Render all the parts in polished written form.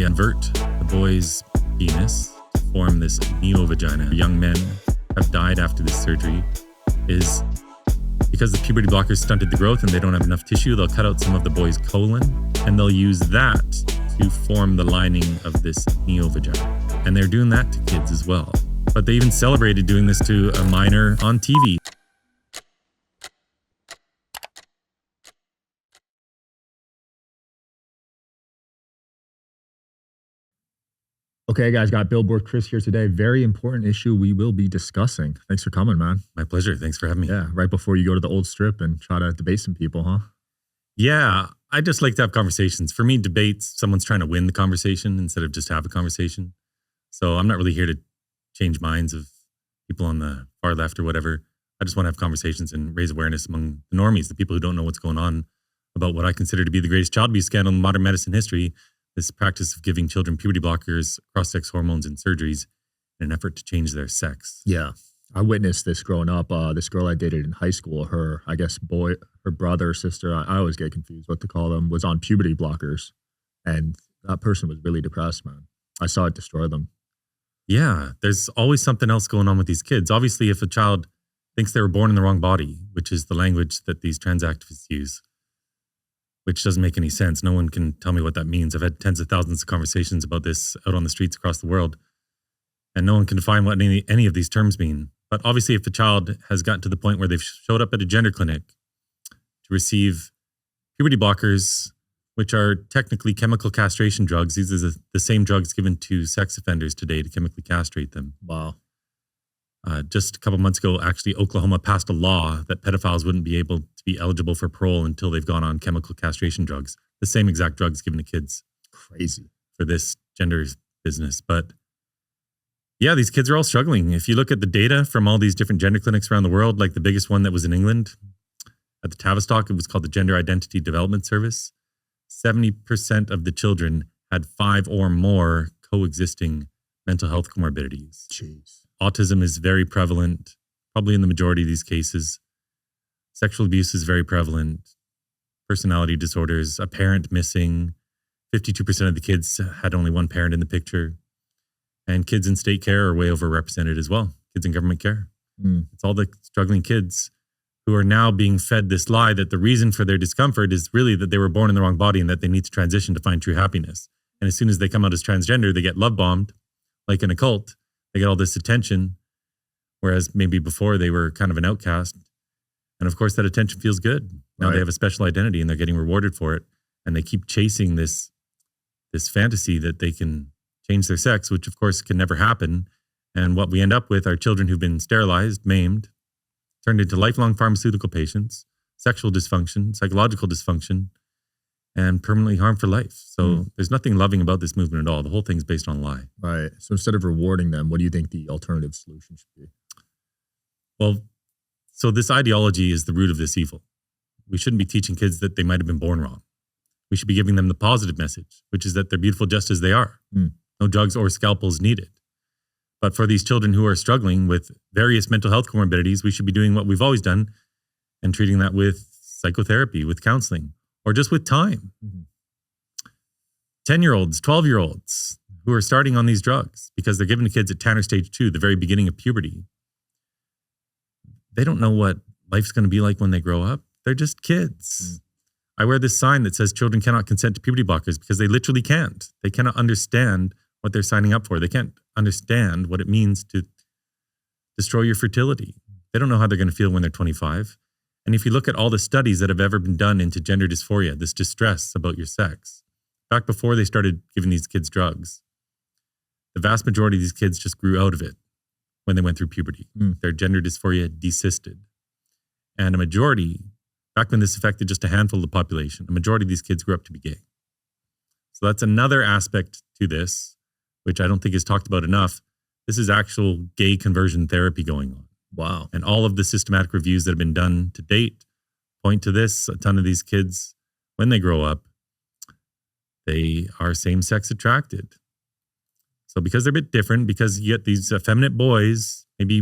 invert the boy's penis to form this neo-vagina. Young men have died after this surgery is because the puberty blockers stunted the growth and they don't have enough tissue. They'll cut out some of the boy's colon and they'll use that to form the lining of this neo-vagina. And they're doing that to kids as well. But they even celebrated doing this to a minor on TV. Okay, guys, got Billboard Chris here today. Very important issue we will be discussing. Thanks for coming, man. My pleasure. Thanks for having me. Yeah, right before you go to the old strip and try to debate some people, huh? Yeah, I just like to have conversations. For me, debates, someone's trying to win the conversation instead of just have a conversation. So I'm not really here to change minds of people on the far left or whatever. I just want to have conversations and raise awareness among the normies, the people who don't know what's going on about what I consider to be the greatest child abuse scandal in modern medicine history. This practice of giving children puberty blockers, cross-sex hormones, and surgeries in an effort to change their sex. Yeah. I witnessed this growing up. This girl I dated in high school, her brother or sister, I always get confused what to call them, was on puberty blockers. And that person was really depressed, man. I saw it destroy them. Yeah, there's always something else going on with these kids. Obviously, if a child thinks they were born in the wrong body, which is the language that these trans activists use, which doesn't make any sense. No one can tell me what that means. I've had tens of thousands of conversations about this out on the streets across the world, and no one can define what any of these terms mean. But obviously, if a child has gotten to the point where they've showed up at a gender clinic to receive puberty blockers, which are technically chemical castration drugs, these are the same drugs given to sex offenders today to chemically castrate them. Wow. Just a couple months ago, actually, Oklahoma passed a law that pedophiles wouldn't be able to be eligible for parole until they've gone on chemical castration drugs. The same exact drugs given to kids. Crazy. For this gender business. But yeah, these kids are all struggling. If you look at the data from all these different gender clinics around the world, like the biggest one that was in England, at the Tavistock, it was called the Gender Identity Development Service. 70% of the children had 5 or more coexisting mental health comorbidities. Jeez. Autism is very prevalent, probably in the majority of these cases. Sexual abuse is very prevalent. Personality disorders, a parent missing. 52% of the kids had only one parent in the picture. And kids in state care are way overrepresented as well. Kids in government care. It's all the struggling kids who are now being fed this lie that the reason for their discomfort is really that they were born in the wrong body and that they need to transition to find true happiness. And as soon as they come out as transgender, they get love bombed like in a cult. They get all this attention, whereas maybe before they were kind of an outcast. And of course, that attention feels good. Now They have a special identity and they're getting rewarded for it. And they keep chasing this fantasy that they can change their sex, which of course can never happen. And what we end up with are children who've been sterilized, maimed, turned into lifelong pharmaceutical patients, sexual dysfunction, psychological dysfunction, and permanently harmed for life. So there's nothing loving about this movement at all. The whole thing's based on a lie. Right. So instead of rewarding them, what do you think the alternative solution should be? Well, so this ideology is the root of this evil. We shouldn't be teaching kids that they might have been born wrong. We should be giving them the positive message, which is that they're beautiful just as they are. No drugs or scalpels needed. But for these children who are struggling with various mental health comorbidities, we should be doing what we've always done and treating that with psychotherapy, with counseling, or just with time. 10-year-olds, 12-year-olds who are starting on these drugs because they're given to kids at Tanner stage 2, the very beginning of puberty. They don't know what life's going to be like when they grow up. They're just kids. I wear this sign that says children cannot consent to puberty blockers because they literally can't. They cannot understand what they're signing up for. They can't understand what it means to destroy your fertility. They don't know how they're going to feel when they're 25. And if you look at all the studies that have ever been done into gender dysphoria, this distress about your sex, back before they started giving these kids drugs, the vast majority of these kids just grew out of it when they went through puberty. Their gender dysphoria desisted. And a majority, back when this affected just a handful of the population, a majority of these kids grew up to be gay. So that's another aspect to this, which I don't think is talked about enough. This is actual gay conversion therapy going on. Wow. And all of the systematic reviews that have been done to date point to this. A ton of these kids, when they grow up, they are same-sex attracted. So because they're a bit different, because you get these effeminate boys, maybe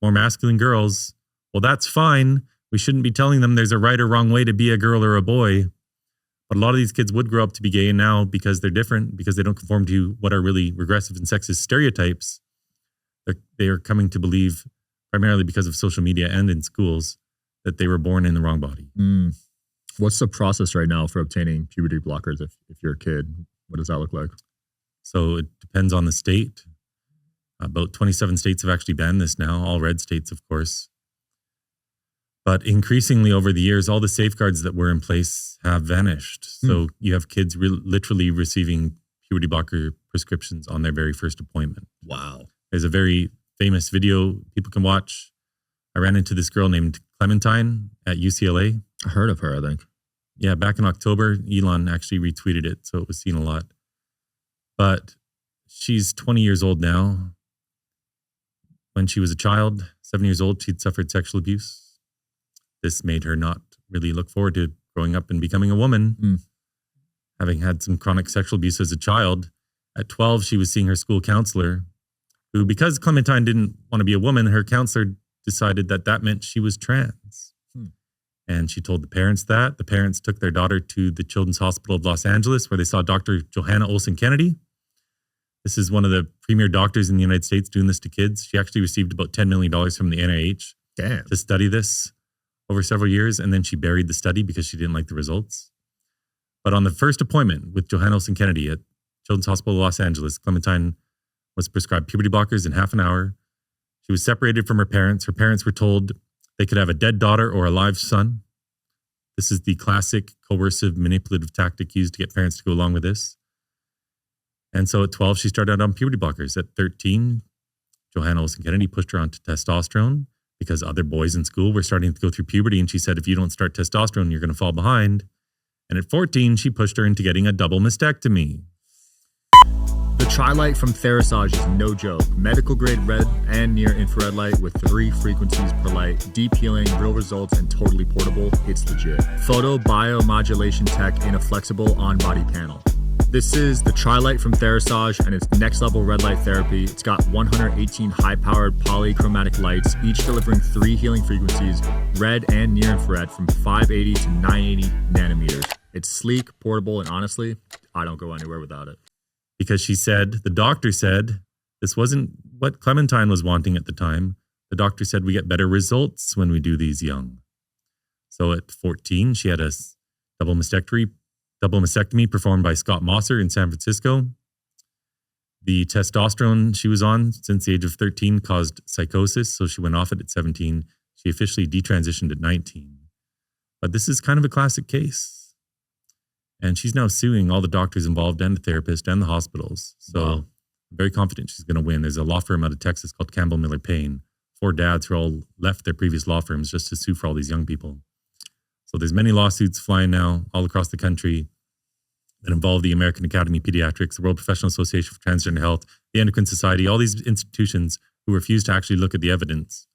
more masculine girls, well, that's fine. We shouldn't be telling them there's a right or wrong way to be a girl or a boy. But a lot of these kids would grow up to be gay, and now because they're different, because they don't conform to what are really regressive and sexist stereotypes, they are coming to believe, primarily because of social media and in schools, that they were born in the wrong body. What's the process right now for obtaining puberty blockers if you're a kid? What does that look like? So it depends on the state. About 27 states have actually banned this now, all red states, of course. But increasingly over the years, all the safeguards that were in place have vanished. So you have kids literally receiving puberty blocker prescriptions on their very first appointment. Wow. There's a very famous video people can watch. I ran into this girl named Clementine at UCLA. I heard of her, I think. Yeah, back in October, Elon actually retweeted it, so it was seen a lot. But she's 20 years old now. When she was a child, 7 years old, she'd suffered sexual abuse. This made her not really look forward to growing up and becoming a woman, having had some chronic sexual abuse as a child. At 12, she was seeing her school counselor, who, because Clementine didn't want to be a woman, her counselor decided that that meant she was trans. And she told the parents that. The parents took their daughter to the Children's Hospital of Los Angeles, where they saw Dr. Johanna Olsen Kennedy. This is one of the premier doctors in the United States doing this to kids. She actually received about $10 million from the NIH to study this over several years. And then she buried the study because she didn't like the results. But on the first appointment with Johanna Olsen Kennedy at Children's Hospital of Los Angeles, Clementine was prescribed puberty blockers in half an hour. She was separated from her parents. Her parents were told they could have a dead daughter or a live son. This is the classic coercive, manipulative tactic used to get parents to go along with this. And so at 12, she started out on puberty blockers. At 13, Johanna Olsen Kennedy pushed her onto testosterone because other boys in school were starting to go through puberty. And she said, if you don't start testosterone, you're going to fall behind. And at 14, she pushed her into getting a double mastectomy. The Tri-Light from Therisage is no joke. Medical grade red and near infrared light with 3 frequencies per light, deep healing, real results, and totally portable. It's legit. Photo biomodulation tech in a flexible on-body panel. This is the Tri-Light from Therisage, and it's next level red light therapy. It's got 118 high-powered polychromatic lights, each delivering 3 healing frequencies, red and near infrared, from 580 to 980 nanometers. It's sleek, portable, and honestly, I don't go anywhere without it. Because she said, the doctor said, this wasn't what Clementine was wanting at the time. The doctor said we get better results when we do these young. So at 14, she had a double mastectomy performed by Scott Mosser in San Francisco. The testosterone she was on since the age of 13 caused psychosis, so she went off it at 17. She officially detransitioned at 19. But this is kind of a classic case. And she's now suing all the doctors involved and the therapist and the hospitals. So I'm very confident she's going to win. There's a law firm out of Texas called Campbell Miller Payne. 4 dads who all left their previous law firms just to sue for all these young people. So there's many lawsuits flying now all across the country that involve the American Academy of Pediatrics, the World Professional Association for Transgender Health, the Endocrine Society, all these institutions who refuse to actually look at the evidence.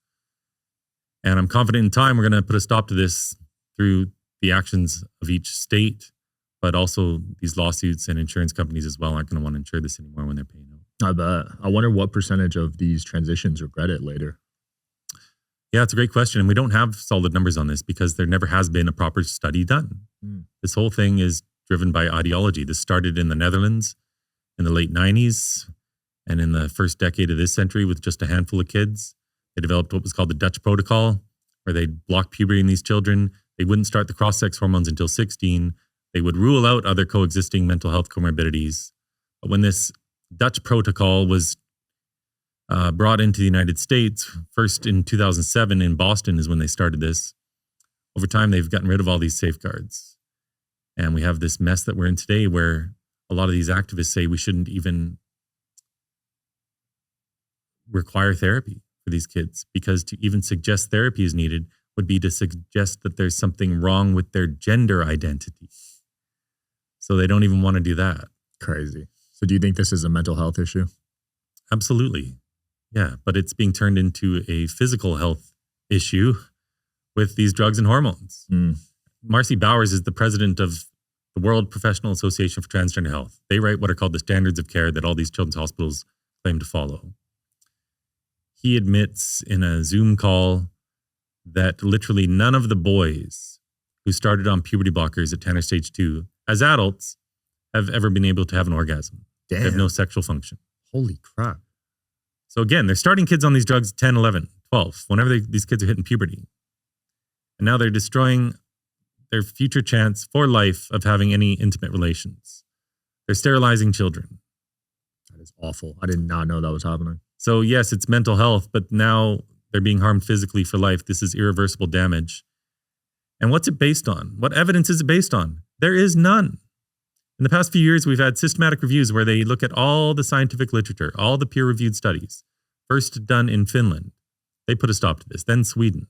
And I'm confident in time we're going to put a stop to this through the actions of each state. But also these lawsuits and insurance companies as well aren't going to want to insure this anymore when they're paying out. I bet. I wonder what percentage of these transitions regret it later. Yeah, it's a great question. And we don't have solid numbers on this because there never has been a proper study done. This whole thing is driven by ideology. This started in the Netherlands in the late 90s. And in the first decade of this century with just a handful of kids, they developed what was called the Dutch Protocol, where they'd block puberty in these children. They wouldn't start the cross-sex hormones until 16. They would rule out other coexisting mental health comorbidities. But when this Dutch protocol was brought into the United States, first in 2007 in Boston is when they started this. Over time, they've gotten rid of all these safeguards. And we have this mess that we're in today where a lot of these activists say we shouldn't even require therapy for these kids, because to even suggest therapy is needed would be to suggest that there's something wrong with their gender identity. So they don't even want to do that. Crazy. So do you think this is a mental health issue? Absolutely. Yeah, but it's being turned into a physical health issue with these drugs and hormones. Marcy Bowers is the president of the World Professional Association for Transgender Health. They write what are called the standards of care that all these children's hospitals claim to follow. He admits in a Zoom call that literally none of the boys who started on puberty blockers at Tanner stage 2 as adults, have ever been able to have an orgasm. Damn. They have no sexual function. Holy crap. So again, they're starting kids on these drugs 10, 11, 12, whenever these kids are hitting puberty. And now they're destroying their future chance for life of having any intimate relations. They're sterilizing children. That is awful. I did not know that was happening. So yes, it's mental health, but now they're being harmed physically for life. This is irreversible damage. And what's it based on? What evidence is it based on? There is none. In the past few years, we've had systematic reviews where they look at all the scientific literature, all the peer-reviewed studies, first done in Finland. They put a stop to this. Then Sweden.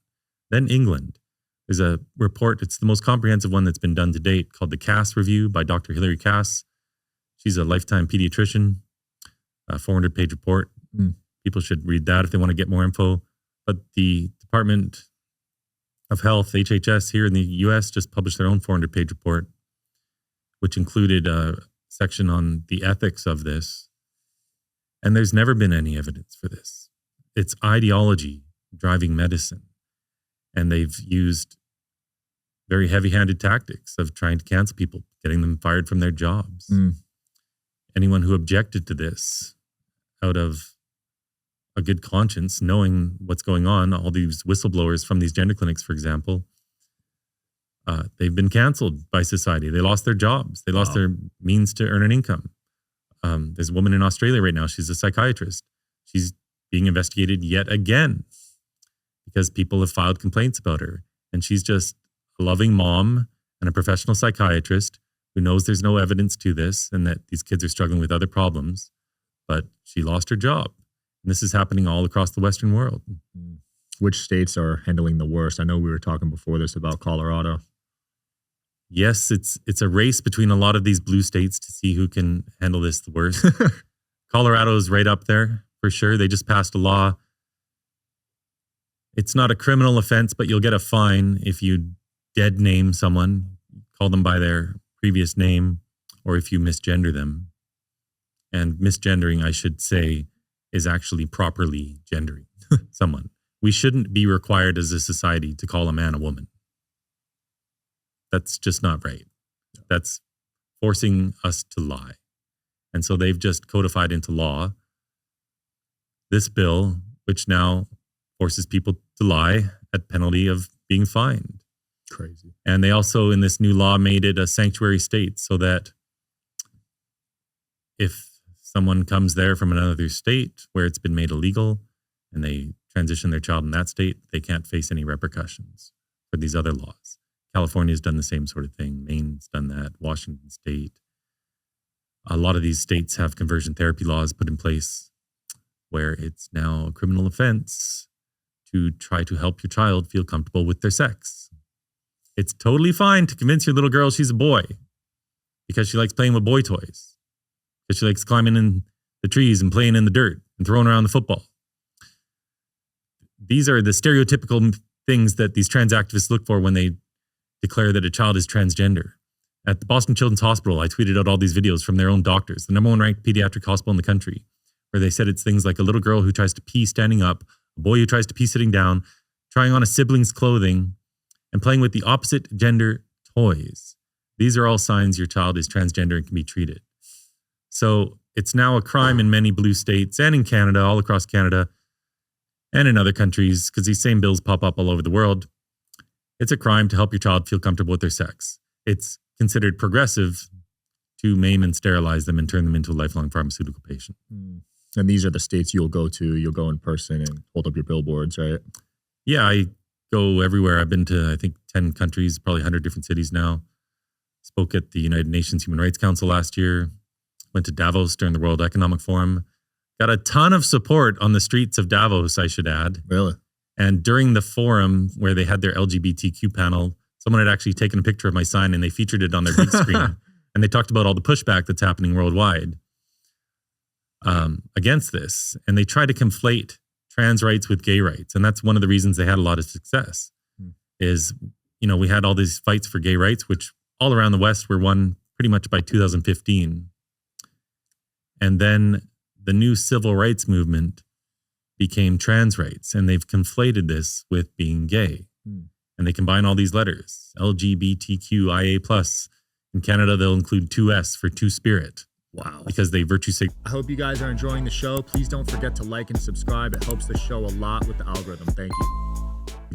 Then England. There's a report. It's the most comprehensive one that's been done to date called the Cass Review by Dr. Hilary Cass. She's a lifetime pediatrician, a 400-page report. People should read that if they want to get more info. But the Department of Health, HHS, here in the U.S. just published their own 400-page report, which included a section on the ethics of this. And there's never been any evidence for this. It's ideology driving medicine. And they've used very heavy-handed tactics of trying to cancel people, getting them fired from their jobs. Anyone who objected to this out of a good conscience, knowing what's going on, all these whistleblowers from these gender clinics, for example, they've been canceled by society. They lost their jobs. They lost their means to earn an income. There's a woman in Australia right now. She's a psychiatrist. She's being investigated yet again because people have filed complaints about her. And she's just a loving mom and a professional psychiatrist who knows there's no evidence to this and that these kids are struggling with other problems. But she lost her job. And this is happening all across the Western world. Which states are handling the worst? I know we were talking before this about Colorado. Yes, it's a race between a lot of these blue states to see who can handle this the worst. Colorado is right up there for sure. They just passed a law. It's not a criminal offense, but you'll get a fine if you dead name someone, call them by their previous name, or if you misgender them. And misgendering, I should say, is actually properly gendering someone. We shouldn't be required as a society to call a man a woman. That's just not right. That's forcing us to lie. And so they've just codified into law this bill, which now forces people to lie at penalty of being fined. Crazy. And they also, in this new law, made it a sanctuary state so that if someone comes there from another state where it's been made illegal and they transition their child in that state, they can't face any repercussions for these other laws. California's done the same sort of thing. Maine's done that. Washington State. A lot of these states have conversion therapy laws put in place where it's now a criminal offense to try to help your child feel comfortable with their sex. It's totally fine to convince your little girl she's a boy because she likes playing with boy toys. Because she likes climbing in the trees and playing in the dirt and throwing around the football. These are the stereotypical things that these trans activists look for when they declare that a child is transgender. At the Boston Children's Hospital, I tweeted out all these videos from their own doctors, the #1 ranked pediatric hospital in the country, where they said it's things like a little girl who tries to pee standing up, a boy who tries to pee sitting down, trying on a sibling's clothing, and playing with the opposite gender toys. These are all signs your child is transgender and can be treated. So it's now a crime in many blue states and in Canada, all across Canada, and in other countries, because these same bills pop up all over the world. It's a crime to help your child feel comfortable with their sex. It's considered progressive to maim and sterilize them and turn them into a lifelong pharmaceutical patient. And these are the states you'll go to. You'll go in person and hold up your billboards, right? Yeah, I go everywhere. I've been to, I think, 10 countries, probably 100 different cities now. Spoke at the United Nations Human Rights Council last year. Went to Davos during the World Economic Forum. Got a ton of support on the streets of Davos, I should add. Really? And during the forum where they had their LGBTQ panel, someone had actually taken a picture of my sign and they featured it on their big screen. And they talked about all the pushback that's happening worldwide against this. And they try to conflate trans rights with gay rights. And that's one of the reasons they had a lot of success is, you know, we had all these fights for gay rights, which all around the West were won pretty much by 2015. And then the new civil rights movement became trans rights, and they've conflated this with being gay. And they combine all these letters, LGBTQIA+, In Canada, they'll include 2S for two-spirit. Wow. Because they virtue sig. I hope you guys are enjoying the show. Please don't forget to like and subscribe. It helps the show a lot with the algorithm. Thank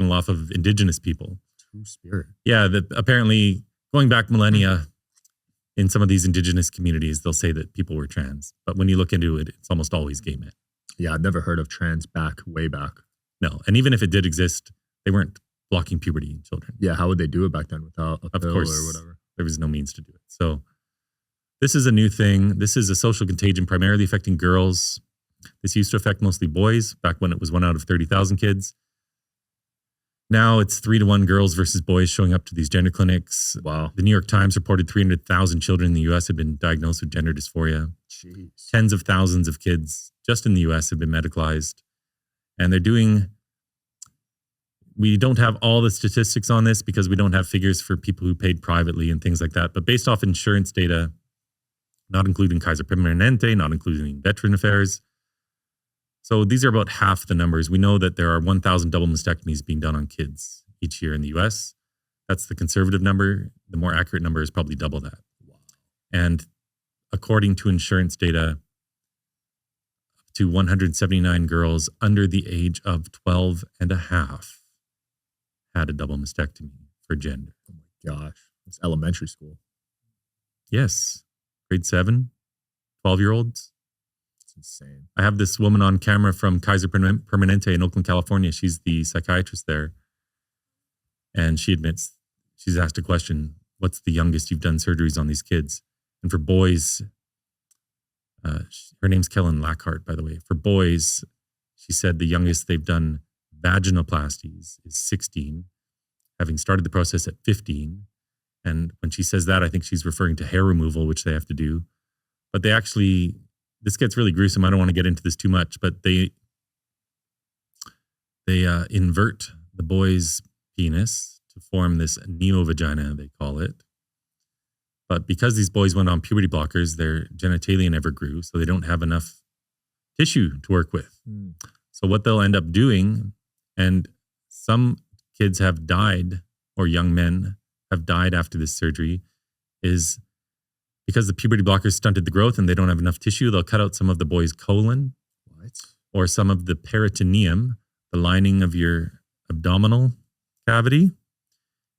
you. Off of Indigenous people. Two-spirit. Yeah, that apparently going back millennia in some of these Indigenous communities, they'll say that people were trans. But when you look into it, it's almost always gay men. Yeah, I've never heard of trans way back. No, and even if it did exist, they weren't blocking puberty in children. Yeah, how would they do it back then without a pill or whatever? There was no means to do it. So this is a new thing. This is a social contagion primarily affecting girls. This used to affect mostly boys back when it was 1 out of 30,000 kids. Now it's 3-to-1 girls versus boys showing up to these gender clinics. Wow. The New York Times reported 300,000 children in the U.S. had been diagnosed with gender dysphoria. Jeez. Tens of thousands of kids just in the U.S. have been medicalized. And we don't have all the statistics on this because we don't have figures for people who paid privately and things like that. But based off insurance data, not including Kaiser Permanente, not including Veteran Affairs. So these are about half the numbers. We know that there are 1,000 double mastectomies being done on kids each year in the U.S. That's the conservative number. The more accurate number is probably double that. Wow. And according to insurance data, up to 179 girls under the age of 12 and a half had a double mastectomy for gender. Oh my gosh. It's elementary school. Yes. Grade 7, 12-year-olds. It's insane. I have this woman on camera from Kaiser Permanente in Oakland, California. She's the psychiatrist there. And she admits, she's asked a question, what's the youngest you've done surgeries on these kids? And for boys, her name's Kellen Lackhart, by the way. For boys, she said the youngest they've done vaginoplasties is 16, having started the process at 15. And when she says that, I think she's referring to hair removal, which they have to do. But they actually, this gets really gruesome. I don't want to get into this too much, but they invert the boy's penis to form this neovagina, they call it. But because these boys went on puberty blockers, their genitalia never grew, so they don't have enough tissue to work with. Mm. So what they'll end up doing, and some kids have died, or young men have died after this surgery, is because the puberty blockers stunted the growth and they don't have enough tissue, they'll cut out some of the boy's colon. What? Or some of the peritoneum, the lining of your abdominal cavity,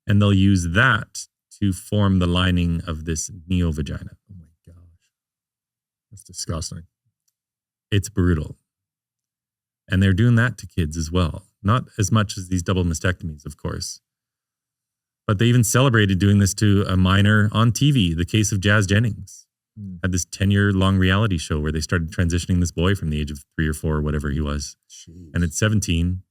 and they'll use that to form the lining of this neovagina. Oh my gosh. That's disgusting. It's brutal. And they're doing that to kids as well. Not as much as these double mastectomies, of course. But they even celebrated doing this to a minor on TV. The case of Jazz Jennings had this 10-year-long reality show where they started transitioning this boy from the age of 3 or 4 or whatever he was. Jeez. And at 17,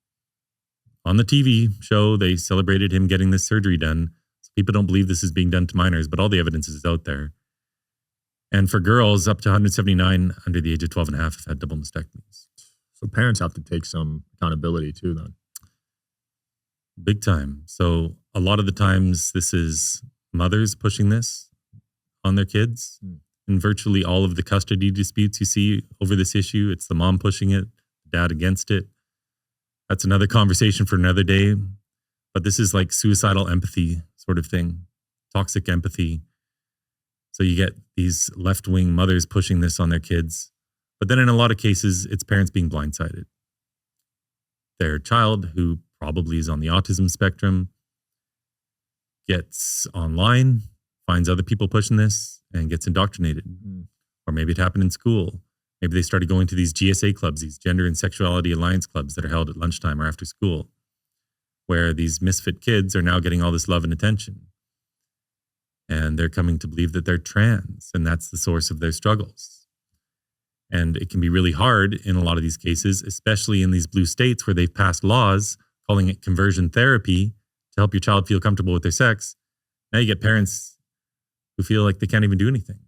on the TV show, they celebrated him getting this surgery done. So people don't believe this is being done to minors, but all the evidence is out there. And for girls, up to 179 under the age of 12 and a half have had double mastectomies. So parents have to take some accountability too then. Big time. So a lot of the times this is mothers pushing this on their kids. In virtually all of the custody disputes you see over this issue, it's the mom pushing it, dad against it. That's another conversation for another day. But this is like suicidal empathy sort of thing, toxic empathy. So you get these left-wing mothers pushing this on their kids. But then in a lot of cases, it's parents being blindsided. Their child, who probably is on the autism spectrum, gets online, finds other people pushing this, and gets indoctrinated. Or maybe it happened in school. Maybe they started going to these GSA clubs, these gender and sexuality alliance clubs that are held at lunchtime or after school, where these misfit kids are now getting all this love and attention. And they're coming to believe that they're trans, and that's the source of their struggles. And it can be really hard in a lot of these cases, especially in these blue states where they've passed laws calling it conversion therapy to help your child feel comfortable with their sex. Now you get parents who feel like they can't even do anything.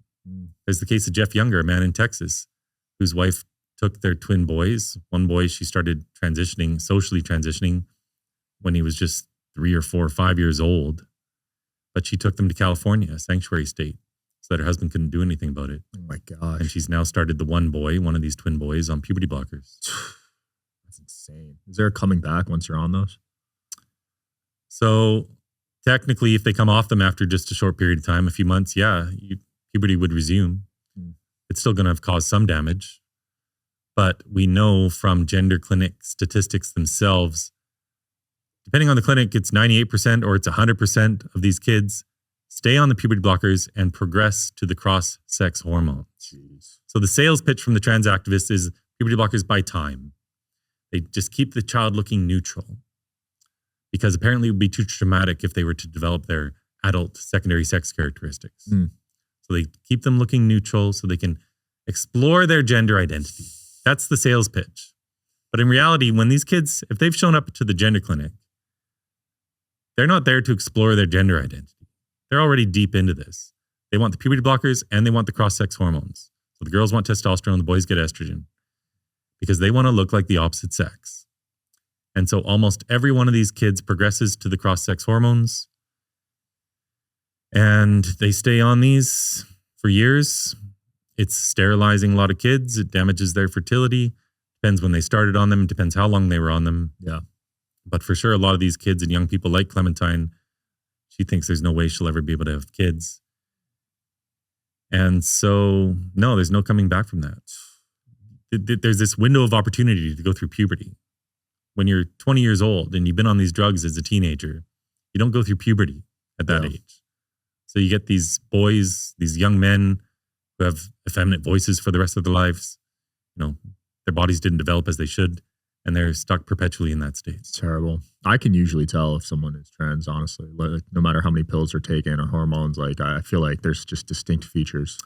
There's the case of Jeff Younger, a man in Texas, whose wife took their twin boys. One boy, she started transitioning, socially transitioning, when he was just 3 or 4 or 5 years old. But she took them to California, a sanctuary state, so that her husband couldn't do anything about it. Oh my gosh. And she's now started the one boy, one of these twin boys, on puberty blockers. That's insane. Is there a coming back once you're on those? So technically, if they come off them after just a short period of time, a few months, puberty would resume. It's still going to have caused some damage. But we know from gender clinic statistics themselves, depending on the clinic, it's 98% or it's 100% of these kids stay on the puberty blockers and progress to the cross-sex hormones. Jeez. So the sales pitch from the trans activists is puberty blockers buy time. They just keep the child looking neutral, because apparently it would be too traumatic if they were to develop their adult secondary sex characteristics. So they keep them looking neutral so they can explore their gender identity. That's the sales pitch. But in reality, when these kids, if they've shown up to the gender clinic, they're not there to explore their gender identity. They're already deep into this. They want the puberty blockers and they want the cross-sex hormones. So the girls want testosterone, the boys get estrogen, because they want to look like the opposite sex. And so almost every one of these kids progresses to the cross-sex hormones, and they stay on these for years. It's sterilizing a lot of kids. It damages their fertility. Depends when they started on them. It depends how long they were on them. Yeah. But for sure, a lot of these kids and young people like Clementine, she thinks there's no way she'll ever be able to have kids. And so, no, there's no coming back from that. There's this window of opportunity to go through puberty. When you're 20 years old and you've been on these drugs as a teenager, you don't go through puberty at that age. So you get these boys, these young men who have effeminate voices for the rest of their lives. You know, their bodies didn't develop as they should, and they're stuck perpetually in that state. It's terrible. I can usually tell if someone is trans, honestly. Like, no matter how many pills they're taking or hormones, like I feel like there's just distinct features.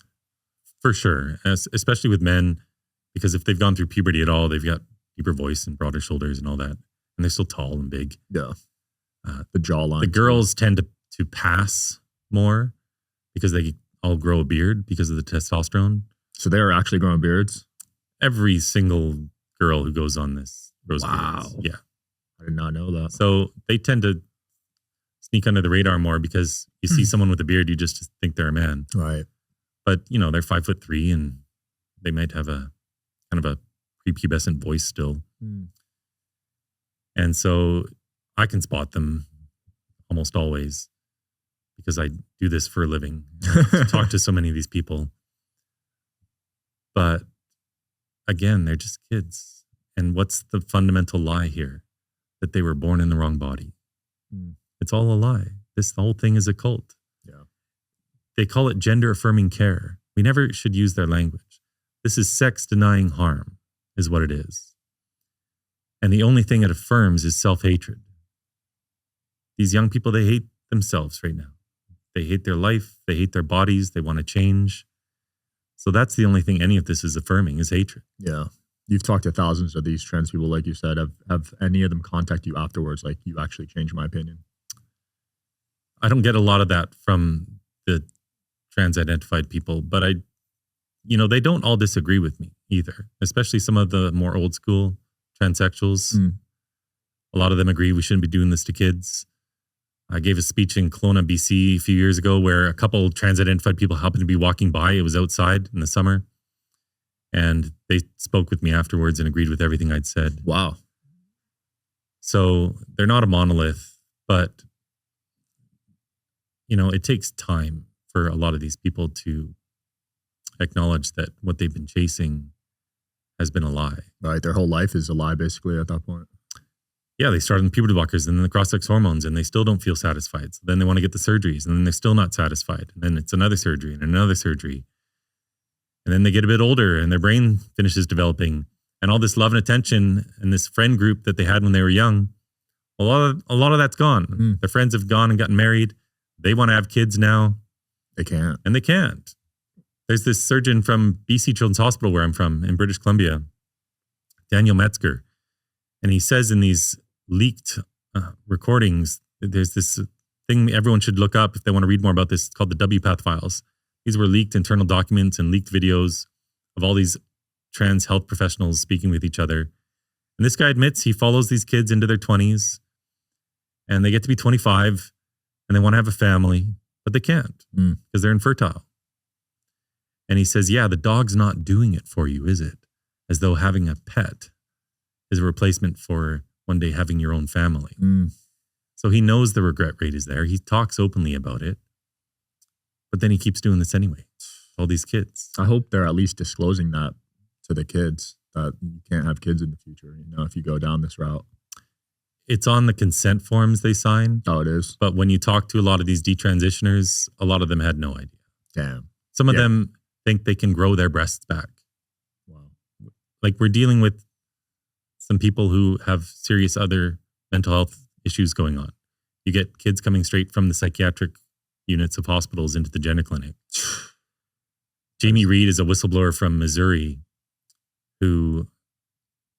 For sure, especially with men, because if they've gone through puberty at all, they've got deeper voice and broader shoulders and all that. And they're still tall and big. Yeah. The jawline. The girls tend to pass more because they all grow a beard because of the testosterone. So they're actually growing beards? Every single girl who goes on this grows beards. Yeah. I did not know that. So they tend to sneak under the radar more because you see someone with a beard, you just think they're a man. Right. But, you know, they're 5'3" and they might have a kind of a prepubescent voice still. And so I can spot them almost always because I do this for a living. I talk to so many of these people. But again, they're just kids. And what's the fundamental lie here? That they were born in the wrong body. It's all a lie. This whole thing is a cult. Yeah. They call it gender affirming care. We never should use their language. This is sex denying harm, is what it is. And the only thing it affirms is self-hatred. These young people, they hate themselves right now. They hate their life. They hate their bodies. They want to change. So that's the only thing any of this is affirming is hatred. Yeah. You've talked to thousands of these trans people, like you said. Have any of them contact you afterwards? Like, you actually changed my opinion? I don't get a lot of that from the trans-identified people, but they don't all disagree with me either, especially some of the more old school transsexuals. A lot of them agree we shouldn't be doing this to kids. I gave a speech in Kelowna, BC a few years ago where a couple trans-identified people happened to be walking by. It was outside in the summer. And they spoke with me afterwards and agreed with everything I'd said. Wow. So they're not a monolith, but, it takes time for a lot of these people to acknowledge that what they've been chasing has been a lie. Right. Their whole life is a lie, basically, at that point. Yeah, they started on puberty blockers and then the cross-sex hormones, and they still don't feel satisfied. So then they want to get the surgeries, and then they're still not satisfied. And then it's another surgery and another surgery. And then they get a bit older and their brain finishes developing, and all this love and attention and this friend group that they had when they were young, a lot of that's gone. Their friends have gone and gotten married. They want to have kids now. They can't. And they can't. There's this surgeon from BC Children's Hospital where I'm from in British Columbia, Daniel Metzger. And he says in these leaked recordings, there's this thing everyone should look up if they want to read more about this. It's called the WPATH files. These were leaked internal documents and leaked videos of all these trans health professionals speaking with each other. And this guy admits he follows these kids into their 20s and they get to be 25 and they want to have a family, but they can't because they're infertile. And he says, yeah, the dog's not doing it for you, is it? As though having a pet is a replacement for one day having your own family. So he knows the regret rate is there. He talks openly about it. But then he keeps doing this anyway. All these kids. I hope they're at least disclosing that to the kids, that you can't have kids in the future, if you go down this route. It's on the consent forms they sign. Oh, it is? But when you talk to a lot of these detransitioners, a lot of them had no idea. Damn. Some of them think they can grow their breasts back. Wow. Like we're dealing with some people who have serious other mental health issues going on. You get kids coming straight from the psychiatric units of hospitals into the gender clinic. Jamie Reed is a whistleblower from Missouri who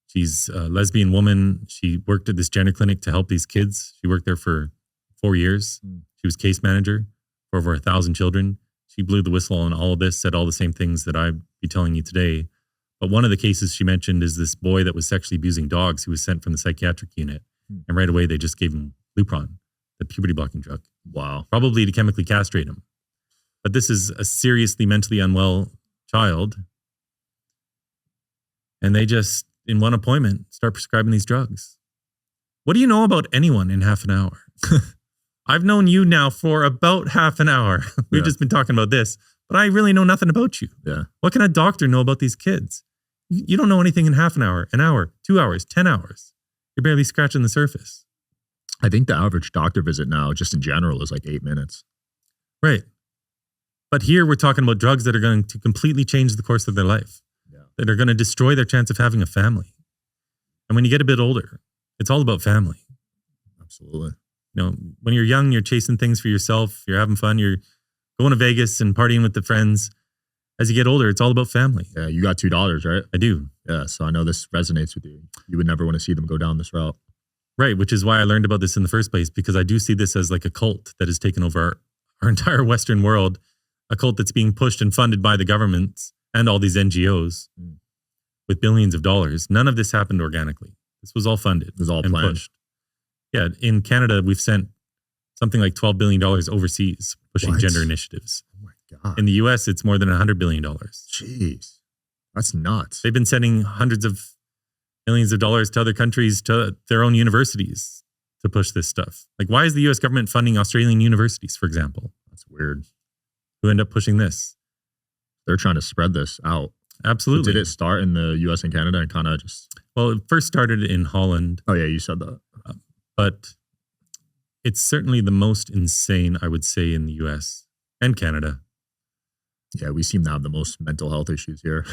she's a lesbian woman. She worked at this gender clinic to help these kids. She worked there for 4 years. She was case manager for over 1,000 children. She blew the whistle on all of this, said all the same things that I'd be telling you today. But one of the cases she mentioned is this boy that was sexually abusing dogs who was sent from the psychiatric unit. And right away, they just gave him Lupron, the puberty blocking drug. Wow. Probably to chemically castrate him. But this is a seriously mentally unwell child. And they just, in one appointment, start prescribing these drugs. What do you know about anyone in half an hour? I've known you now for about half an hour. We've just been talking about this, but I really know nothing about you. Yeah. What can a doctor know about these kids? You don't know anything in half an hour, 2 hours, 10 hours. You're barely scratching the surface. I think the average doctor visit now, just in general, is like 8 minutes. Right. But here we're talking about drugs that are going to completely change the course of their life, that are going to destroy their chance of having a family. And when you get a bit older, it's all about family. Absolutely. When you're young, you're chasing things for yourself. You're having fun. You're going to Vegas and partying with the friends. As you get older, it's all about family. Yeah, you got $2, right? I do. Yeah, so I know this resonates with you. You would never want to see them go down this route. Right, which is why I learned about this in the first place, because I do see this as like a cult that has taken over our entire Western world, a cult that's being pushed and funded by the governments and all these NGOs with billions of dollars. None of this happened organically. This was all funded. It was all and planned. pushed. Yeah, in Canada, we've sent something like $12 billion overseas pushing gender initiatives. Oh my God. In the US, it's more than $100 billion. Jeez. That's nuts. They've been sending hundreds of millions of dollars to other countries, to their own universities to push this stuff. Like, why is the US government funding Australian universities, for example? That's weird. Who end up pushing this? They're trying to spread this out. Absolutely. Did it start in the US and Canada and kind of just... Well, it first started in Holland. Oh yeah, you said that. But it's certainly the most insane, I would say, in the US and Canada. Yeah, we seem to have the most mental health issues here.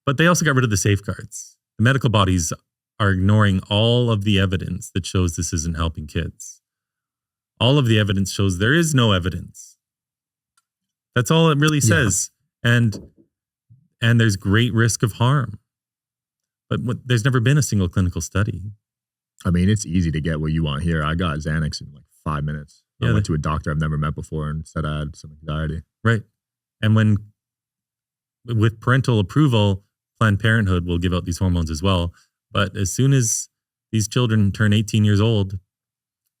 But they also got rid of the safeguards. The medical bodies are ignoring all of the evidence that shows this isn't helping kids. All of the evidence shows there is no evidence. That's all it really says. And there's great risk of harm. But there's never been a single clinical study. I mean, it's easy to get what you want here. I got Xanax in like 5 minutes. I went to a doctor I've never met before and said I had some anxiety. Right. And with parental approval, Planned Parenthood will give out these hormones as well. But as soon as these children turn 18 years old,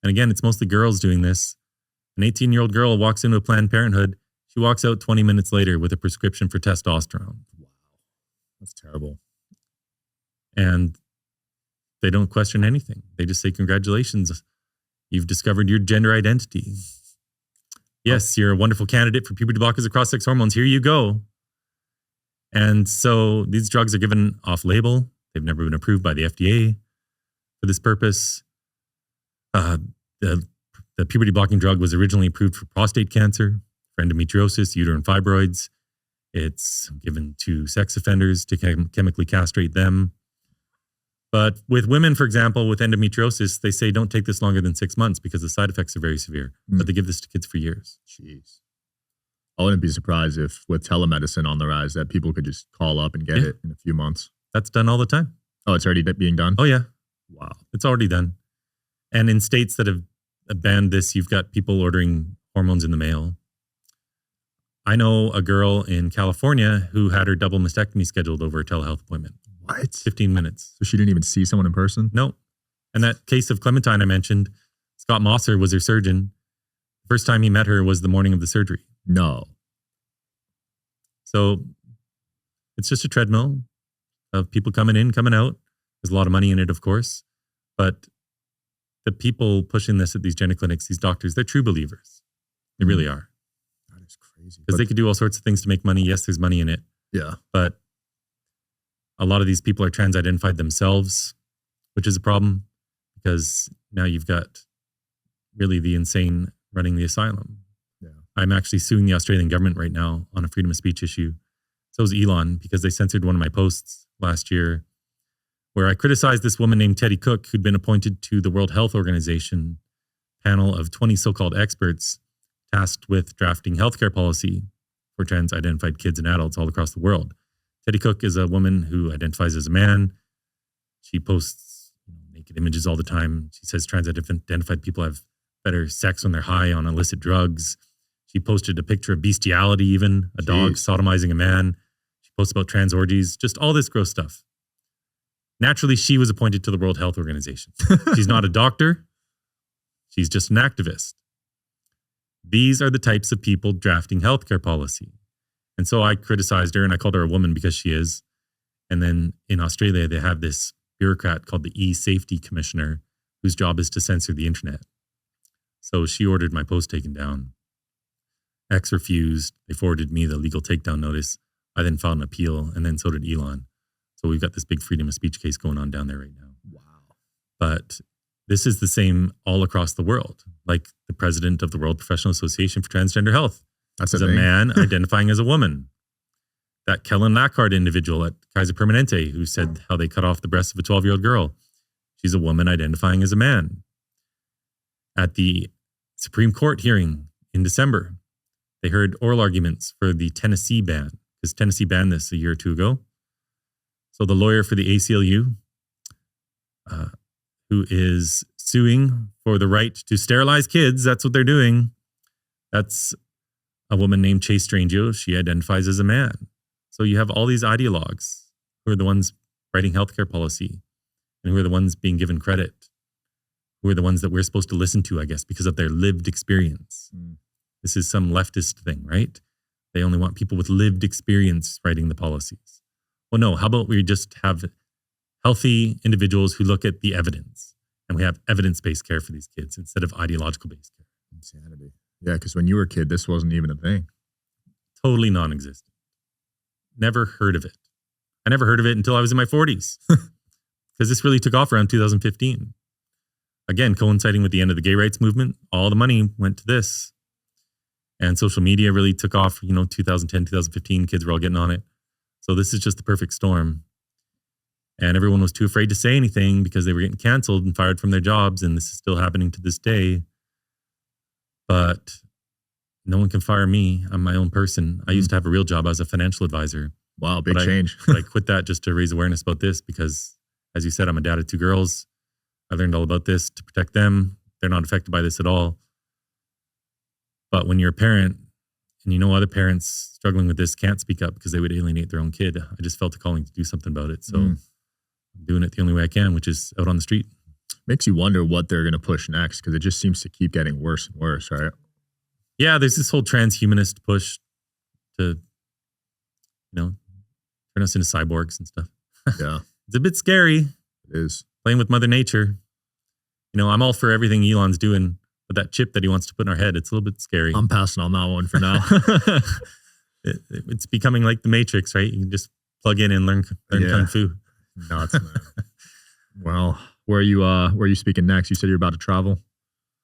and again, it's mostly girls doing this, an 18-year-old girl walks into a Planned Parenthood, she walks out 20 minutes later with a prescription for testosterone. Wow. That's terrible. And they don't question anything. They just say, congratulations, you've discovered your gender identity. Yes, you're a wonderful candidate for puberty blockers or cross-sex hormones. Here you go. And so these drugs are given off-label. They've never been approved by the FDA for this purpose. The puberty blocking drug was originally approved for prostate cancer, for endometriosis, uterine fibroids. It's given to sex offenders to chemically castrate them. But with women, for example, with endometriosis, they say don't take this longer than 6 months because the side effects are very severe. But they give this to kids for years. Jeez. I wouldn't be surprised if with telemedicine on the rise that people could just call up and get it in a few months. That's done all the time. Oh, it's already being done? Oh, yeah. Wow. It's already done. And in states that have banned this, you've got people ordering hormones in the mail. I know a girl in California who had her double mastectomy scheduled over a telehealth appointment. What? 15 minutes. So she didn't even see someone in person? No. And that case of Clementine I mentioned, Scott Mosser was her surgeon. First time he met her was the morning of the surgery. No. So it's just a treadmill of people coming in, coming out. There's a lot of money in it, of course. But the people pushing this at these gender clinics, these doctors, they're true believers. They really are. That is crazy. Because they could do all sorts of things to make money. Yes, there's money in it. Yeah. But a lot of these people are trans-identified themselves, which is a problem because now you've got really the insane running the asylum. Yeah. I'm actually suing the Australian government right now on a freedom of speech issue. So is Elon, because they censored one of my posts last year where I criticized this woman named Teddy Cook, who'd been appointed to the World Health Organization panel of 20 so-called experts tasked with drafting healthcare policy for trans-identified kids and adults all across the world. Teddy Cook is a woman who identifies as a man. She posts naked images all the time. She says trans-identified people have better sex when they're high on illicit drugs. She posted a picture of bestiality even, a dog sodomizing a man. She posts about trans orgies, just all this gross stuff. Naturally, she was appointed to the World Health Organization. She's not a doctor. She's just an activist. These are the types of people drafting healthcare policy. And so I criticized her and I called her a woman because she is. And then in Australia, they have this bureaucrat called the E-Safety Commissioner whose job is to censor the internet. So she ordered my post taken down. X refused. They forwarded me the legal takedown notice. I then filed an appeal, and then so did Elon. So we've got this big freedom of speech case going on down there right now. Wow. But this is the same all across the world. Like the president of the World Professional Association for Transgender Health That's is a man identifying as a woman. That Kellen Lacard individual at Kaiser Permanente who said how they cut off the breasts of a 12-year-old girl. She's a woman identifying as a man. At the Supreme Court hearing in December, they heard oral arguments for the Tennessee ban, because Tennessee banned this a year or two ago. So the lawyer for the ACLU, who is suing for the right to sterilize kids, that's what they're doing. That's a woman named Chase Strangio. She identifies as a man. So you have all these ideologues who are the ones writing healthcare policy and who are the ones being given credit, who are the ones that we're supposed to listen to, I guess, because of their lived experience. This is some leftist thing, right? They only want people with lived experience writing the policies. Well, no, how about we just have healthy individuals who look at the evidence and we have evidence-based care for these kids instead of ideological-based care. Insanity. Yeah, because when you were a kid, this wasn't even a thing. Totally non-existent. Never heard of it. I never heard of it until I was in my 40s because this really took off around 2015. Again, coinciding with the end of the gay rights movement, all the money went to this. And social media really took off, 2010, 2015, kids were all getting on it. So this is just the perfect storm. And everyone was too afraid to say anything because they were getting canceled and fired from their jobs. And this is still happening to this day. But no one can fire me. I'm my own person. I used to have a real job. I was a financial advisor. Wow, big change. But I quit that just to raise awareness about this because, as you said, I'm a dad of 2 girls. I learned all about this to protect them. They're not affected by this at all. But when you're a parent and other parents struggling with this can't speak up because they would alienate their own kid, I just felt a calling to do something about it. So I'm doing it the only way I can, which is out on the street. Makes you wonder what they're going to push next because it just seems to keep getting worse and worse, right? Yeah, there's this whole transhumanist push to, turn us into cyborgs and stuff. Yeah. It's a bit scary. It is. Playing with Mother Nature. I'm all for everything Elon's doing, but that chip that he wants to put in our head, it's a little bit scary. I'm passing on that one for now. It's becoming like the Matrix, right? You can just plug in and learn Kung Fu. Nuts, man. Well, where are you speaking next? You said you're about to travel?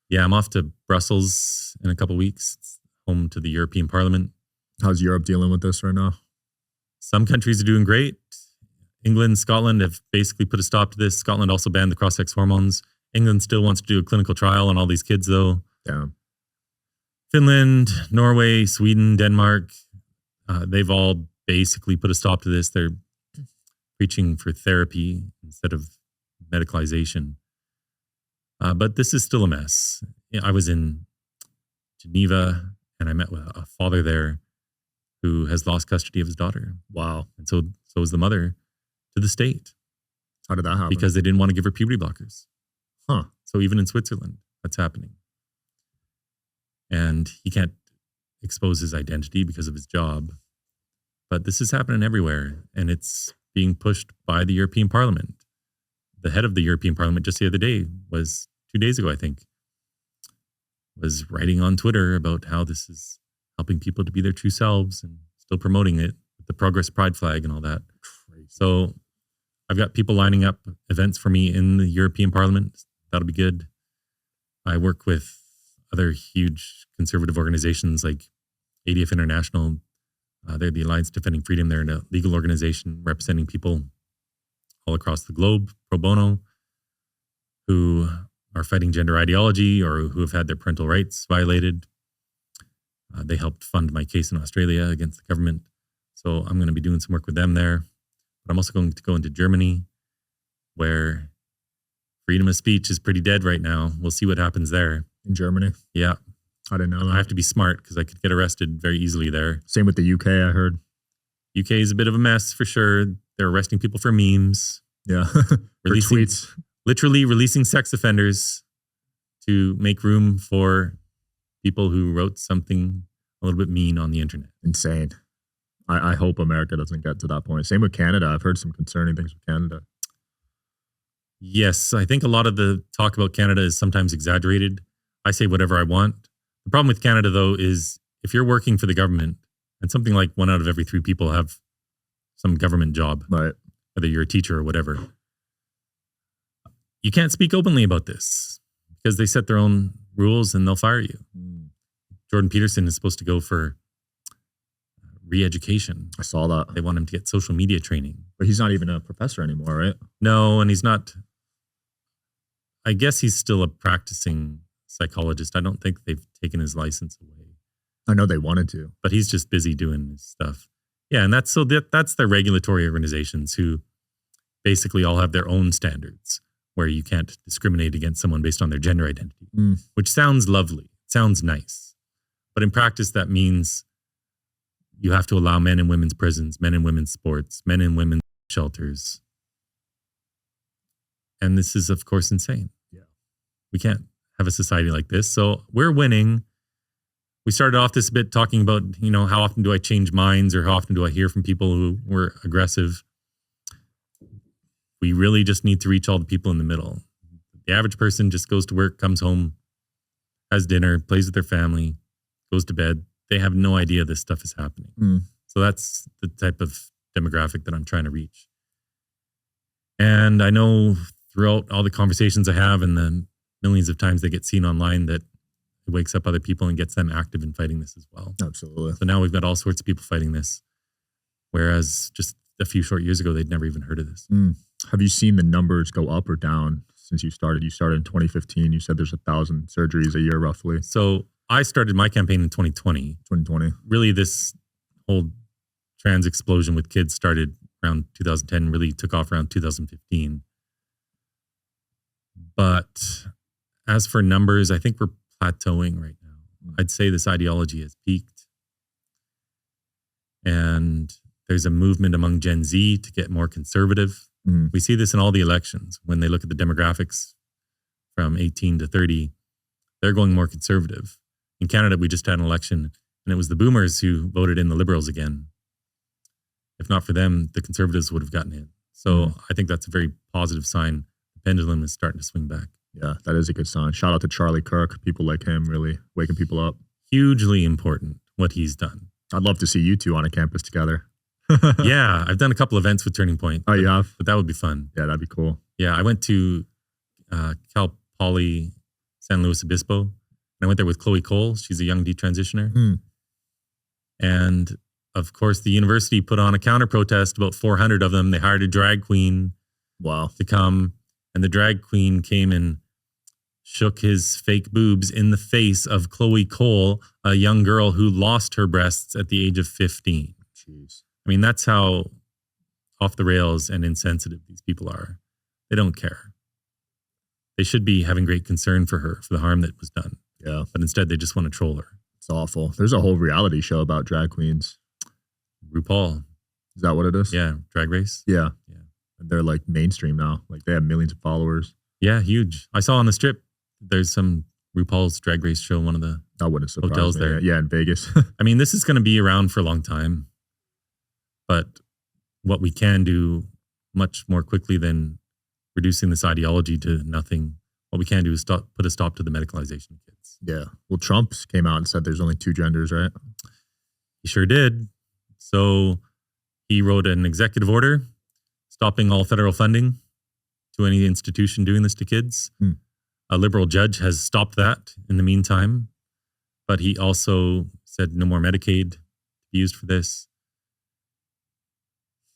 Yeah, I'm off to Brussels in a couple of weeks. It's home to the European Parliament. How's Europe dealing with this right now? Some countries are doing great. England, Scotland have basically put a stop to this. Scotland also banned the cross-sex hormones. England still wants to do a clinical trial on all these kids, though. Yeah. Finland, Norway, Sweden, Denmark, they've all basically put a stop to this. They're preaching for therapy instead of medicalization. But this is still a mess. I was in Geneva and I met with a father there who has lost custody of his daughter. Wow. And so is the mother to the state. How did that happen? Because they didn't want to give her puberty blockers. Huh. So even in Switzerland, that's happening. And he can't expose his identity because of his job. But this is happening everywhere. And it's being pushed by the European Parliament. The head of the European Parliament just the other day was 2 days ago, I think, was writing on Twitter about how this is helping people to be their true selves and still promoting it with the Progress Pride flag and all that. Crazy. So I've got people lining up events for me in the European Parliament. That'll be good. I work with other huge conservative organizations like ADF International. They're the Alliance Defending Freedom. They're a legal organization representing people all across the globe, pro bono, who are fighting gender ideology or who have had their parental rights violated. They helped fund my case in Australia against the government. So I'm going to be doing some work with them there. But I'm also going to go into Germany, where freedom of speech is pretty dead right now. We'll see what happens there. In Germany? Yeah. I didn't know that. I have to be smart because I could get arrested very easily there. Same with the UK, I heard. UK is a bit of a mess for sure. They're arresting people for memes. Yeah. Releasing tweets. Literally releasing sex offenders to make room for people who wrote something a little bit mean on the internet. Insane. I hope America doesn't get to that point. Same with Canada. I've heard some concerning things with Canada. Yes, I think a lot of the talk about Canada is sometimes exaggerated. I say whatever I want. The problem with Canada, though, is if you're working for the government, and something like 1 out of every 3 people have some government job, Right. whether you're a teacher or whatever, you can't speak openly about this because they set their own rules and they'll fire you. Jordan Peterson is supposed to go for re-education. I saw that. They want him to get social media training. But he's not even a professor anymore, right? No, and he's not. I guess he's still a practicing psychologist. I don't think they've taken his license away. I know they wanted to. But he's just busy doing his stuff. Yeah, and that's the regulatory organizations who basically all have their own standards where you can't discriminate against someone based on their gender identity, which sounds lovely, sounds nice. But in practice, that means you have to allow men in women's prisons, men in women's sports, men in women's shelters. And this is, of course, insane. Yeah. We can't have a society like this. So we're winning. We started off this bit talking about, how often do I change minds or how often do I hear from people who were aggressive? We really just need to reach all the people in the middle. The average person just goes to work, comes home, has dinner, plays with their family, goes to bed. They have no idea this stuff is happening. So that's the type of demographic that I'm trying to reach. And I know throughout all the conversations I have and the millions of times they get seen online that it wakes up other people and gets them active in fighting this as well. Absolutely. So now we've got all sorts of people fighting this, whereas just a few short years ago, they'd never even heard of this. Have you seen the numbers go up or down since you started? You started in 2015. You said there's 1,000 surgeries a year roughly. So I started my campaign in 2020. 2020. Really, this whole trans explosion with kids started around 2010, really took off around 2015. But as for numbers, I think we're plateauing right now. I'd say this ideology has peaked. And there's a movement among Gen Z to get more conservative. We see this in all the elections. When they look at the demographics from 18 to 30, they're going more conservative. In Canada, we just had an election, and it was the boomers who voted in the Liberals again. If not for them, the Conservatives would have gotten in. So I think that's a very positive sign. The pendulum is starting to swing back. Yeah, that is a good sign. Shout out to Charlie Kirk. People like him really waking people up. Hugely important what he's done. I'd love to see you two on a campus together. Yeah, I've done a couple events with Turning Point. Oh, you have? But that would be fun. Yeah, that'd be cool. Yeah, I went to Cal Poly San Luis Obispo. And I went there with Chloe Cole. She's a young detransitioner. And of course, the university put on a counter protest, about 400 of them. They hired a drag queen to come. And the drag queen came and shook his fake boobs in the face of Chloe Cole, a young girl who lost her breasts at the age of 15. Jeez. I mean, that's how off the rails and insensitive these people are. They don't care. They should be having great concern for her, for the harm that was done. Yeah. But instead, they just want to troll her. It's awful. There's a whole reality show about drag queens. RuPaul. Is that what it is? Yeah. Drag Race. Yeah. Yeah. And they're like mainstream now. Like they have millions of followers. Yeah, huge. I saw on the Strip, there's some RuPaul's Drag Race show, one of the That wouldn't surprise hotels me. there. Yeah, in Vegas. I mean, this is going to be around for a long time. But what we can do much more quickly than reducing this ideology to nothing what we can do is put a stop to the medicalization of kids. Yeah. Well, Trump came out and said there's only 2 genders, right? He sure did. So he wrote an executive order stopping all federal funding to any institution doing this to kids. A liberal judge has stopped that in the meantime, but he also said no more Medicaid used for this.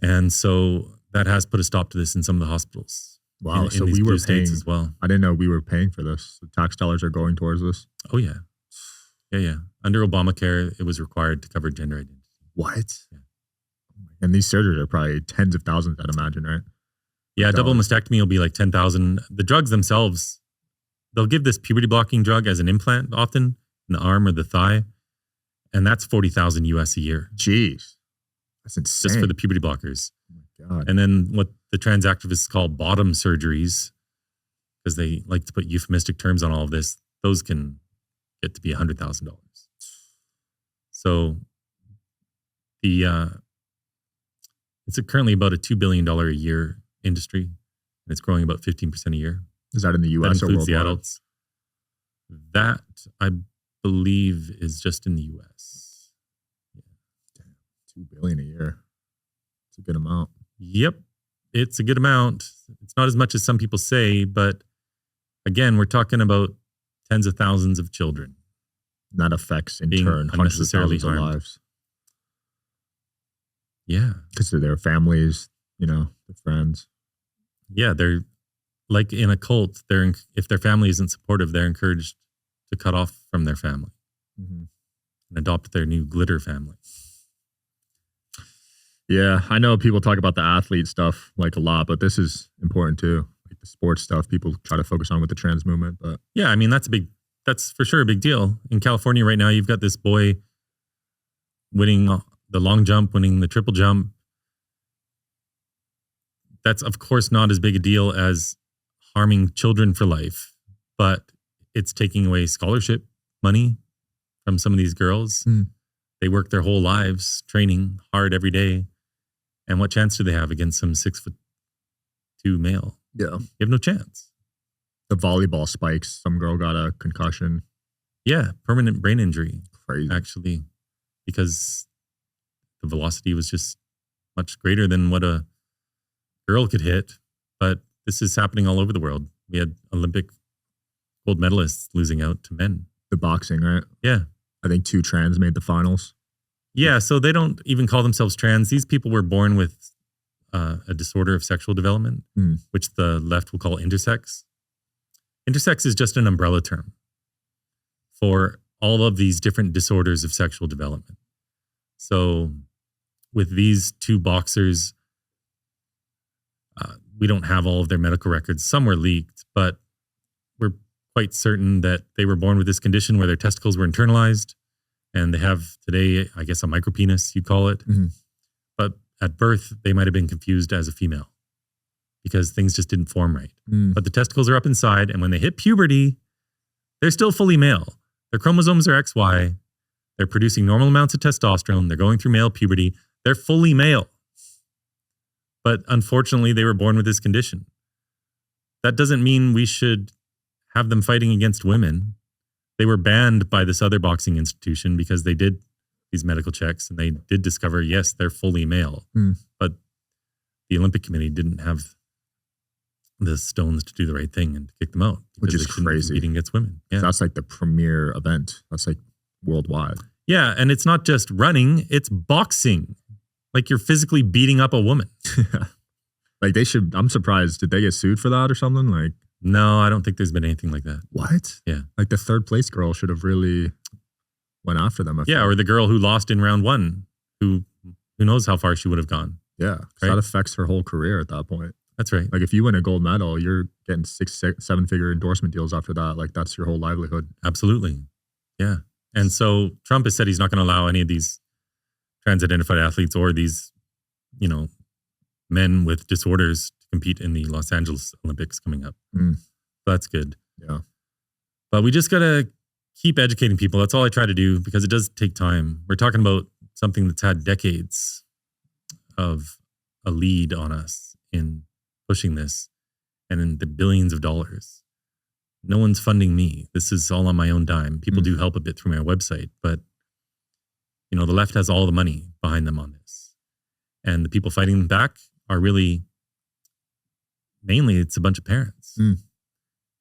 And so that has put a stop to this in some of the hospitals. Wow. In So these we were blue paying states as well. I didn't know we were paying for this. The tax dollars are going towards this. Oh, yeah. Yeah. Under Obamacare, it was required to cover gender identity. What? Yeah. And these surgeries are probably tens of thousands, I'd imagine, right? Yeah, double mastectomy will be like 10,000. The drugs themselves, they'll give this puberty blocking drug as an implant often in the arm or the thigh. And that's 40,000 US a year. Jeez. That's insane. Just for the puberty blockers. Oh my God. And then what the trans activists call bottom surgeries, because they like to put euphemistic terms on all of this, those can get to be $100,000. So it's currently about a $2 billion a year industry, and it's growing about 15% a year. Is that in the US that or includes worldwide? the adults? That, I believe, is just in the US. $2 billion a year. It's a good amount. Yep. It's a good amount. It's not as much as some people say, but again, we're talking about tens of thousands of children. And that affects, in Being turn, hundreds of unnecessarily thousands of harmed. lives. Yeah. Because of their families, their friends. Yeah. They're like in a cult. If their family isn't supportive, they're encouraged to cut off from their family and adopt their new glitter family. Yeah, I know people talk about the athlete stuff like a lot, but this is important too. Like the sports stuff, people try to focus on with the trans movement. But yeah, I mean, that's for sure a big deal. In California right now, you've got this boy winning the long jump, winning the triple jump. That's, of course, not as big a deal as harming children for life, but it's taking away scholarship money from some of these girls. They work their whole lives training hard every day. And what chance do they have against some 6'2" male? yeah, You have no chance. the volleyball spikes. Some girl got a concussion. Yeah, permanent brain injury, Crazy. actually, because the velocity was just much greater than what a girl could hit. But this is happening all over the world. We had Olympic gold medalists losing out to men. The boxing, right? Yeah. I think 2 trans made the finals. Yeah, so they don't even call themselves trans. These people were born with a disorder of sexual development, which the left will call intersex. Intersex is just an umbrella term for all of these different disorders of sexual development. So with these 2 boxers, we don't have all of their medical records. Some were leaked, but we're quite certain that they were born with this condition where their testicles were internalized. And they have today, I guess, a micropenis, you call it. But at birth, they might have been confused as a female because things just didn't form right. But the testicles are up inside. And when they hit puberty, they're still fully male. Their chromosomes are XY. They're producing normal amounts of testosterone. They're going through male puberty. They're fully male. But unfortunately, they were born with this condition. That doesn't mean we should have them fighting against women. They were banned by this other boxing institution because they did these medical checks and they did discover, yes, they're fully male. But the Olympic Committee didn't have the stones to do the right thing and kick them out. Which is crazy. Competing against women. Yeah. That's like the premier event. That's like worldwide. Yeah, and it's not just running, it's boxing. Like you're physically beating up a woman. Like they should, I'm surprised. Did they get sued for that or something? Like, no, I don't think there's been anything like that. what? Yeah. Like the 3rd place girl should have really went after them. Yeah, or the girl who lost in round 1, who knows how far she would have gone. Yeah. 'Cause Right? that affects her whole career at that point. That's right. Like if you win a gold medal, you're getting 6-7 figure endorsement deals after that. Like that's your whole livelihood. Absolutely. Yeah. And so Trump has said he's not going to allow any of these trans-identified athletes or these, men with disorders to compete in the Los Angeles Olympics coming up. So that's good. Yeah. But we just got to keep educating people. That's all I try to do because it does take time. We're talking about something that's had decades of a lead on us in pushing this and in the billions of dollars. no one's funding me. This is all on my own dime. People do help a bit through my website, but you know, the left has all the money behind them on this. And the people fighting them back are really, mainly it's a bunch of parents.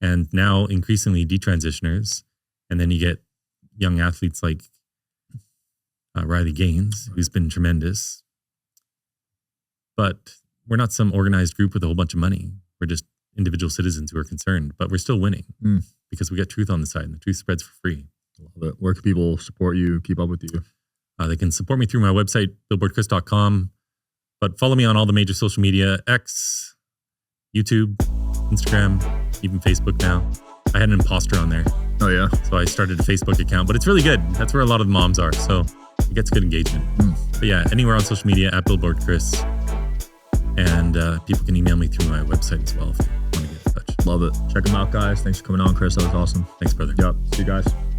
And now increasingly detransitioners. And then you get young athletes like Riley Gaines, who's been tremendous. But we're not some organized group with a whole bunch of money. We're just individual citizens who are concerned, but we're still winning because we got truth on the side and the truth spreads for free. Love it. Where can people support you, keep up with you? They can support me through my website, billboardchris.com, but follow me on all the major social media, X, YouTube, Instagram, even Facebook now. I had an imposter on there. Oh, yeah? So I started a Facebook account, but it's really good. That's where a lot of the moms are. So it gets good engagement. But yeah, anywhere on social media at Billboard Chris. And people can email me through my website as well if they want to get in touch. Love it. Check them out, guys. Thanks for coming on, Chris. That was awesome. Thanks, brother. Yep. See you guys.